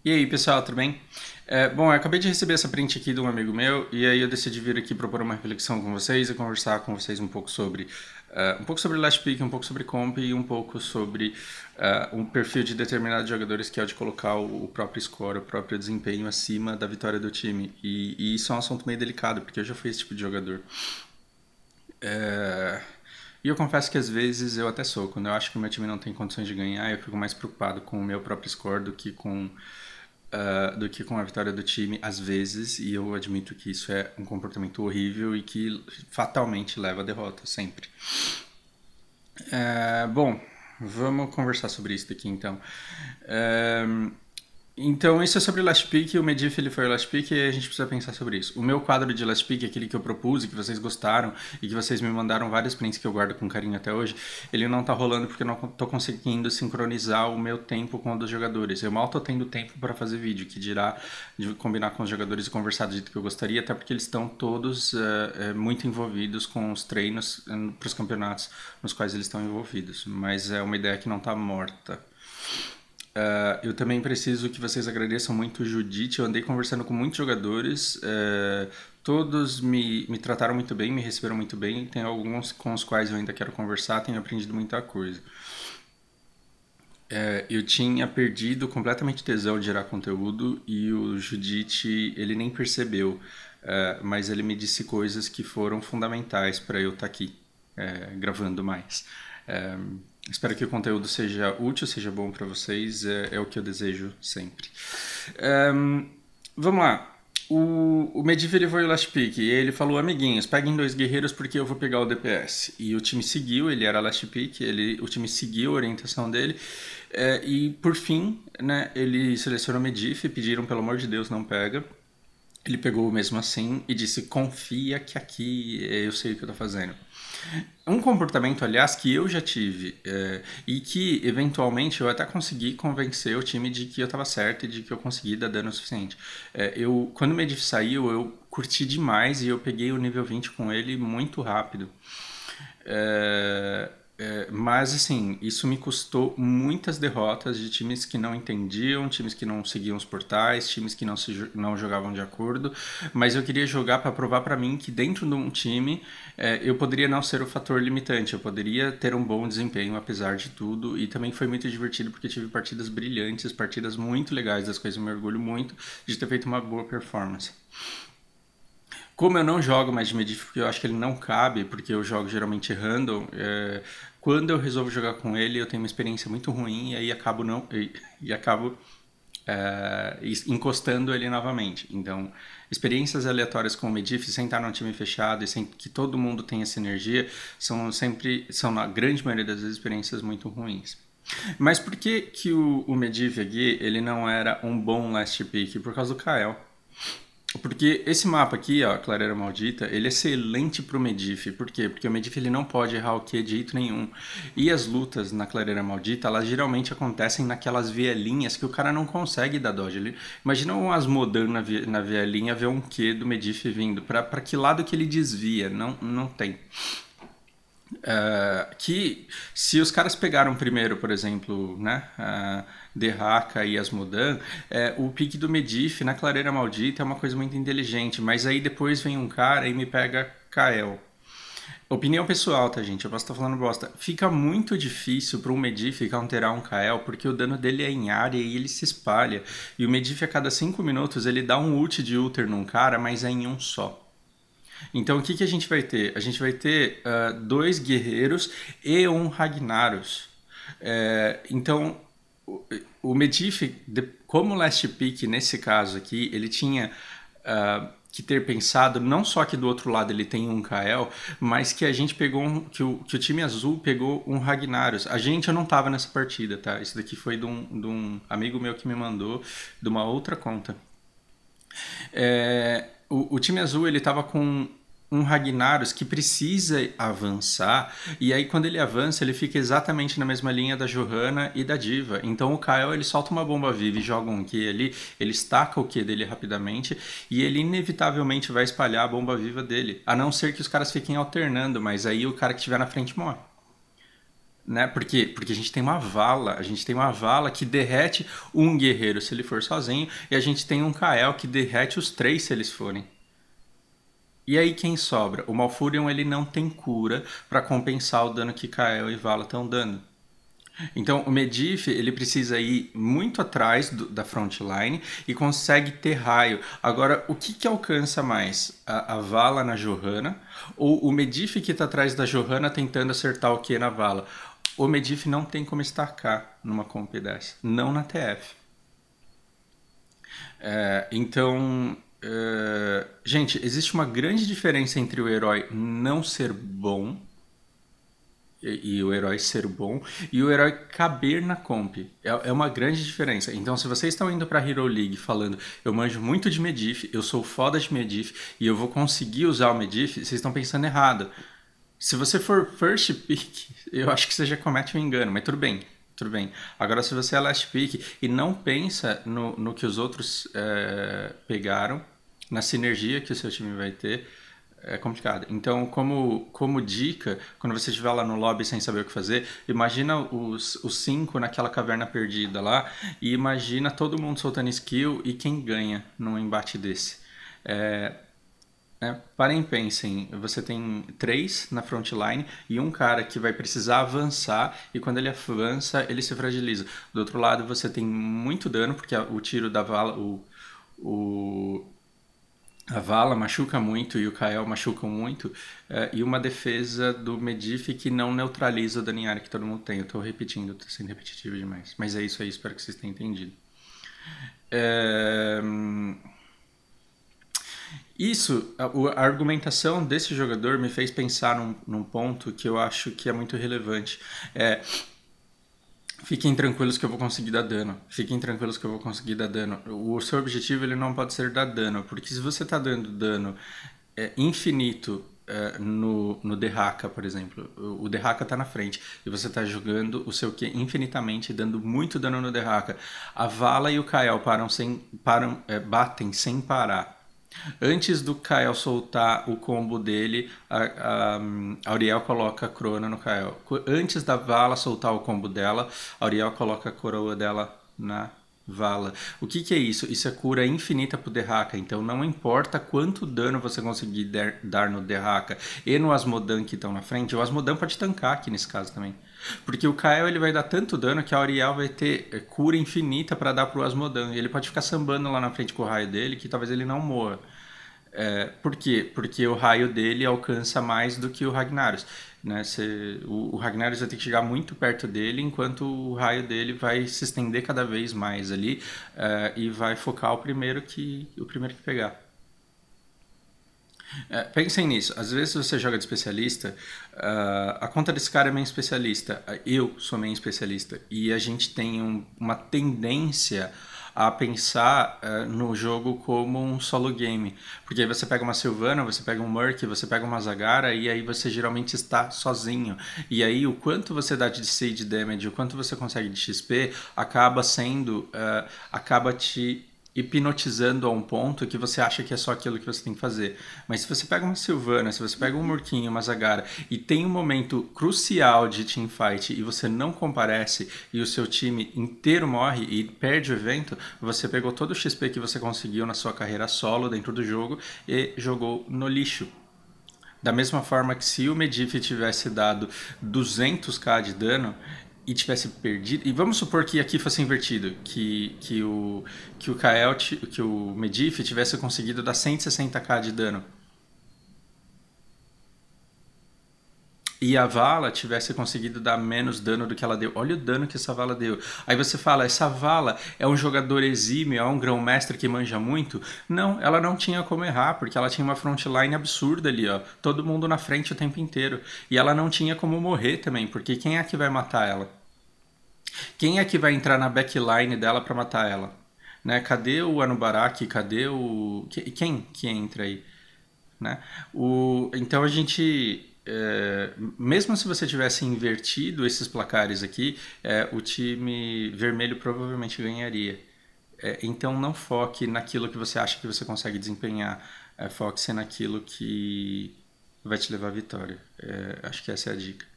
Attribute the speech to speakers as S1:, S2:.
S1: E aí, pessoal, tudo bem? Bom, eu acabei de receber essa print aqui de um amigo meu e aí eu decidi vir aqui propor uma reflexão com vocês e conversar com vocês um pouco sobre Last Pick, um pouco sobre comp e um pouco sobre um perfil de determinados jogadores que é o de colocar o próprio score, o próprio desempenho acima da vitória do time. E isso é um assunto meio delicado, porque eu já fui esse tipo de jogador. É, E eu confesso que às vezes eu até sou. Quando eu acho que o meu time não tem condições de ganhar, eu fico mais preocupado com o meu próprio score do que com a vitória do time, às vezes. E eu admito que isso é um comportamento horrível e que fatalmente leva à derrota, sempre. Bom, vamos conversar sobre isso daqui então. É, então, isso é sobre o Last Pick, o Medivh ele foi o Last Pick e a gente precisa pensar sobre isso. O meu quadro de Last Pick, aquele que eu propus e que vocês gostaram e que vocês me mandaram vários prints que eu guardo com carinho até hoje, ele não tá rolando porque eu não tô conseguindo sincronizar o meu tempo com o dos jogadores. Eu mal tô tendo tempo para fazer vídeo, que dirá de combinar com os jogadores e conversar do jeito que eu gostaria, até porque eles estão todos muito envolvidos com os treinos para os campeonatos nos quais eles estão envolvidos. Mas é uma ideia que não tá morta. Eu também preciso que vocês agradeçam muito o Judite. Eu andei conversando com muitos jogadores, todos me trataram muito bem, me receberam muito bem. Tem alguns com os quais eu ainda quero conversar, tenho aprendido muita coisa. Eu tinha perdido completamente tesão de gerar conteúdo e o Judite, ele nem percebeu, mas ele me disse coisas que foram fundamentais para eu estar aqui, gravando mais. É, Espero que o conteúdo seja útil, seja bom para vocês, é o que eu desejo sempre. É, Vamos lá. O Medivh ele foi o last pick e ele falou: amiguinhos, peguem dois guerreiros porque eu vou pegar o DPS. E o time seguiu, ele era last pick, o time seguiu a orientação dele. E por fim, né, ele selecionou o Medivh, pediram pelo amor de Deus não pega. Ele pegou mesmo assim e disse: confia que aqui eu sei o que eu tô fazendo. Um comportamento, aliás, que eu já tive e que eventualmente eu até consegui convencer o time de que eu estava certo e de que eu consegui dar dano o suficiente. Quando o Medivh saiu, eu curti demais e eu peguei o nível 20 com ele muito rápido. Mas assim, isso me custou muitas derrotas de times que não entendiam, times que não seguiam os portais, times que não jogavam de acordo. Mas eu queria jogar para provar para mim que dentro de um time eu poderia não ser o fator limitante, eu poderia ter um bom desempenho apesar de tudo. E também foi muito divertido porque tive partidas brilhantes, partidas muito legais, das quais eu me orgulho muito de ter feito uma boa performance. Como eu não jogo mais de Medivh, porque eu acho que ele não cabe, porque eu jogo geralmente random, quando eu resolvo jogar com ele, eu tenho uma experiência muito ruim e aí acabo não e acabo encostando ele novamente. Então, experiências aleatórias com o Medivh, sem estar num time fechado e sem que todo mundo tenha essa energia, são na grande maioria das vezes experiências muito ruins. Mas por que que o Medivh aqui, ele não era um bom last pick? Por causa do Kael. Porque esse mapa aqui, ó, Clareira Maldita, ele é excelente pro Medivh. Por quê? Porque o Medivh ele não pode errar o Q de jeito nenhum. E as lutas na Clareira Maldita, elas geralmente acontecem naquelas vielinhas que o cara não consegue dar dodge. Imagina um Asmodan na vielinha ver um Q do Medivh vindo. Pra que lado que ele desvia? Não, não tem. Que se os caras pegaram primeiro, por exemplo, né, Derraka e Asmodan, o pique do Medivh na Clareira Maldita é uma coisa muito inteligente, mas aí depois vem um cara e me pega Kael. Opinião pessoal, tá, gente? Eu posso estar falando bosta. Fica muito difícil para um Medivh counterar um Kael, porque o dano dele é em área e ele se espalha. E o Medivh a cada 5 minutos ele dá um ult de Ulter num cara, mas é em um só. Então o que, que a gente vai ter? A gente vai ter dois guerreiros e um Ragnaros. Então o Medivh, como last pick nesse caso aqui, ele tinha que ter pensado não só que do outro lado ele tem um Kael, mas que a gente pegou que o time azul pegou um Ragnaros. Eu não tava nessa partida, tá? Isso daqui foi de um amigo meu que me mandou de uma outra conta. O time azul ele tava com um Ragnaros que precisa avançar, e aí quando ele avança, ele fica exatamente na mesma linha da Johanna e da Diva. Então o Kael ele solta uma bomba viva e joga um Q ali, ele estaca o Q dele rapidamente, e ele inevitavelmente vai espalhar a bomba viva dele, a não ser que os caras fiquem alternando, mas aí o cara que estiver na frente morre. né? Porque a gente tem uma vala, a gente tem uma vala que derrete um guerreiro se ele for sozinho, e a gente tem um Kael que derrete os três se eles forem. E aí quem sobra? O Malfurion ele não tem cura para compensar o dano que Kael e Vala estão dando. Então o Medivh ele precisa ir muito atrás da frontline e consegue ter raio. Agora, o que alcança mais? A Vala na Johanna ou o Medivh que está atrás da Johanna tentando acertar o Q na Vala? O Medivh não tem como estacar numa comp dessa, não na TF. Então, gente, existe uma grande diferença entre o herói não ser bom e o herói ser bom e o herói caber na comp. É uma grande diferença. Então, se vocês estão indo pra Hero League falando eu manjo muito de Medivh, eu sou foda de Medivh e eu vou conseguir usar o Medivh, vocês estão pensando errado. Se você for first pick, eu acho que você já comete um engano, mas tudo bem. Tudo bem. Agora, se você é last pick e não pensa no que os outros pegaram, na sinergia que o seu time vai ter, é complicado. Então, como dica, quando você estiver lá no lobby sem saber o que fazer, imagina os cinco naquela caverna perdida lá e imagina todo mundo soltando skill e quem ganha num embate desse. Parem e pensem, você tem três na frontline e um cara que vai precisar avançar e quando ele avança ele se fragiliza. Do outro lado você tem muito dano porque o tiro da vala, a Vala machuca muito e o Kael machucam muito, e uma defesa do Medivh que não neutraliza o dano em área que todo mundo tem. Eu tô repetindo, tô sendo repetitivo demais. Mas é isso aí, espero que vocês tenham entendido. A argumentação desse jogador me fez pensar num ponto que eu acho que é muito relevante. Fiquem tranquilos que eu vou conseguir dar dano. Fiquem tranquilos que eu vou conseguir dar dano. O seu objetivo ele não pode ser dar dano, porque se você está dando dano infinito no Derraka, por exemplo, o Derraka está na frente e você está jogando o seu Q infinitamente, dando muito dano no Derraka. A Vala e o Kael batem sem parar. Antes do Kael soltar o combo dele, a Auriel coloca a coroa no Kael. Antes da Vala soltar o combo dela, a Auriel coloca a coroa dela na Vala. O que é isso? Isso é cura infinita pro Derraka. Então não importa quanto dano você conseguir dar no Derraka e no Asmodan que estão na frente. O Asmodan pode tancar aqui nesse caso também. Porque o Kael ele vai dar tanto dano que a Auriel vai ter cura infinita para dar pro Asmodan. E ele pode ficar sambando lá na frente com o raio dele, que talvez ele não morra. Por quê? Porque o raio dele alcança mais do que o Ragnaros. Né? O Ragnaros vai ter que chegar muito perto dele, enquanto o raio dele vai se estender cada vez mais ali e vai focar o primeiro que pegar. Pensem nisso. Às vezes você joga de especialista, a conta desse cara é main especialista, eu sou main especialista, e a gente tem uma tendência a pensar no jogo como um solo game. Porque aí você pega uma Sylvana, você pega um Murk, você pega uma Zagara, e aí você geralmente está sozinho. E aí o quanto você dá de Sage Damage, o quanto você consegue de XP, acaba te hipnotizando a um ponto que você acha que é só aquilo que você tem que fazer. Mas se você pega uma Sylvana, se você pega um Murkinho, uma Zagara e tem um momento crucial de teamfight e você não comparece e o seu time inteiro morre e perde o evento, você pegou todo o XP que você conseguiu na sua carreira solo dentro do jogo e jogou no lixo. Da mesma forma que se o Medivh tivesse dado 200k de dano e tivesse perdido, e vamos supor que aqui fosse invertido, que o Medivh tivesse conseguido dar 160k de dano e a Vala tivesse conseguido dar menos dano do que ela deu. Olha o dano que essa Vala deu. Aí você fala, essa Vala é um jogador exímio, é um grão-mestre que manja muito? Não, ela não tinha como errar, porque ela tinha uma frontline absurda ali, ó. Todo mundo na frente o tempo inteiro. E ela não tinha como morrer também, porque quem é que vai matar ela? Quem é que vai entrar na backline dela para matar ela? Né? Cadê o Anubarak? Cadê o... Quem que entra aí? Né? Então a gente... mesmo se você tivesse invertido esses placares aqui, o time vermelho provavelmente ganharia. Então não foque naquilo que você acha que você consegue desempenhar. Foque-se naquilo que vai te levar à vitória. Acho que essa é a dica.